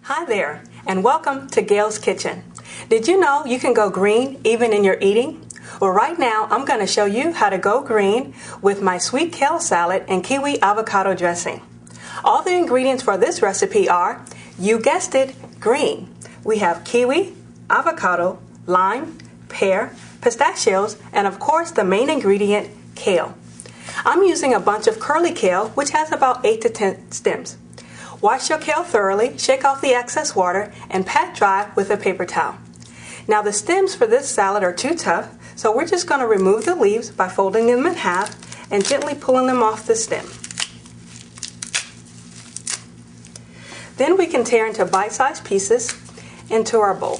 Hi there, and welcome to Gail's Kitchen. Did you know you can go green even in your eating? Well, right now I'm going to show you how to go green with my sweet kale salad and kiwi avocado dressing. All the ingredients for this recipe are, you guessed it, green. We have kiwi, avocado, lime, pear, pistachios, and of course the main ingredient, kale. I'm using a bunch of curly kale, which has about 8 to 10 stems. Wash your kale thoroughly, shake off the excess water, and pat dry with a paper towel. Now the stems for this salad are too tough, so we're just going to remove the leaves by folding them in half and gently pulling them off the stem. Then we can tear into bite-sized pieces into our bowl.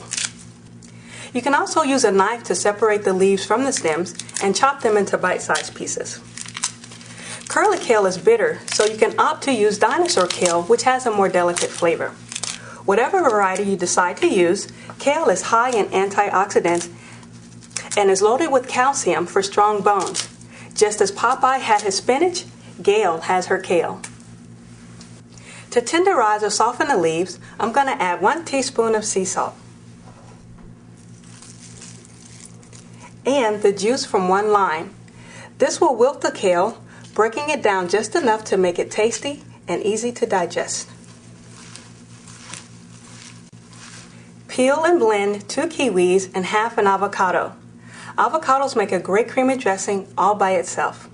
You can also use a knife to separate the leaves from the stems and chop them into bite-sized pieces. Curly kale is bitter, so you can opt to use dinosaur kale, which has a more delicate flavor. Whatever variety you decide to use, kale is high in antioxidants and is loaded with calcium for strong bones. Just as Popeye had his spinach, Gail has her kale. To tenderize or soften the leaves, I'm going to add 1 teaspoon of sea salt and the juice from 1 lime. This will wilt the kale, breaking it down just enough to make it tasty and easy to digest. Peel and blend 2 kiwis and half an avocado. Avocados make a great creamy dressing all by itself,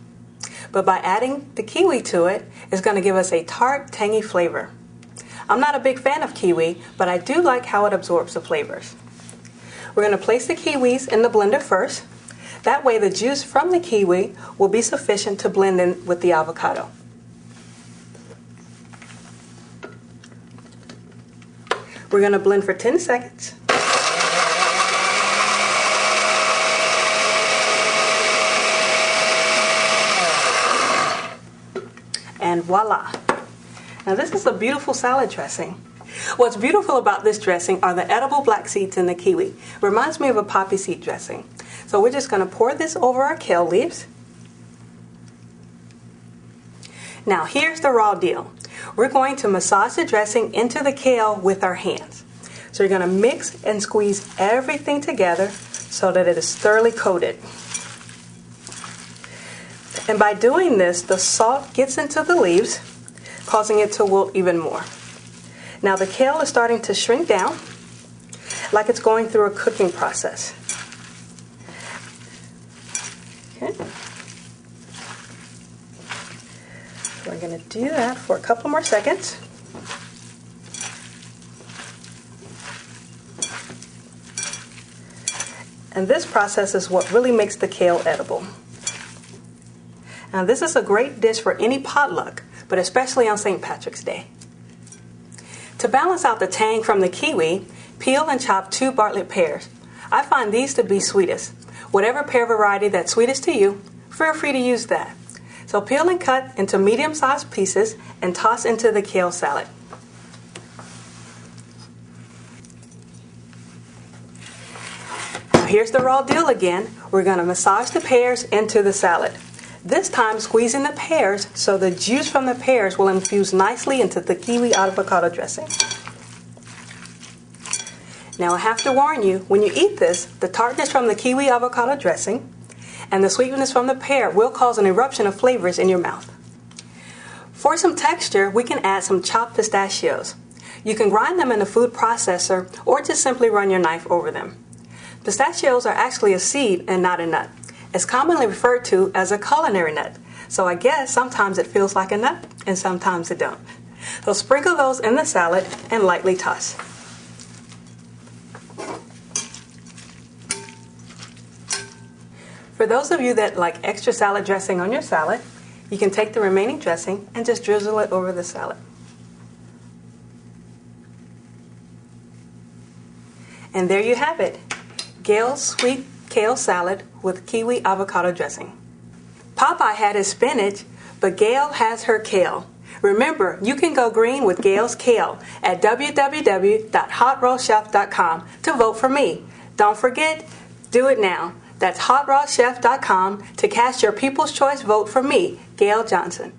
but by adding the kiwi to it, it's going to give us a tart, tangy flavor. I'm not a big fan of kiwi, but I do like how it absorbs the flavors. We're going to place the kiwis in the blender first. That way the juice from the kiwi will be sufficient to blend in with the avocado. We're going to blend for 10 seconds. And voila! Now this is a beautiful salad dressing. What's beautiful about this dressing are the edible black seeds in the kiwi. Reminds me of a poppy seed dressing. So we're just going to pour this over our kale leaves. Now here's the raw deal. We're going to massage the dressing into the kale with our hands. So you're going to mix and squeeze everything together so that it is thoroughly coated. And by doing this, the salt gets into the leaves, causing it to wilt even more. Now the kale is starting to shrink down like it's going through a cooking process. Okay. So we're going to do that for a couple more seconds. And this process is what really makes the kale edible. Now this is a great dish for any potluck, but especially on St. Patrick's Day. To balance out the tang from the kiwi, peel and chop 2 Bartlett pears. I find these to be sweetest. Whatever pear variety that's sweetest to you, feel free to use that. So peel and cut into medium-sized pieces and toss into the kale salad. Now here's the raw deal again. We're going to massage the pears into the salad. This time squeezing the pears so the juice from the pears will infuse nicely into the kiwi avocado dressing. Now I have to warn you, when you eat this, the tartness from the kiwi avocado dressing and the sweetness from the pear will cause an eruption of flavors in your mouth. For some texture, we can add some chopped pistachios. You can grind them in a food processor or just simply run your knife over them. Pistachios are actually a seed and not a nut. It's commonly referred to as a culinary nut, so I guess sometimes it feels like a nut and sometimes it don't. So sprinkle those in the salad and lightly toss. For those of you that like extra salad dressing on your salad, you can take the remaining dressing and just drizzle it over the salad. And there you have it, Gail's sweet kale salad with kiwi avocado dressing. Popeye had his spinach, but Gail has her kale. Remember, you can go green with Gail's kale at www.hotrawchef.com to vote for me. Don't forget, do it now. That's hotrawchef.com to cast your People's Choice vote for me, Gail Johnson.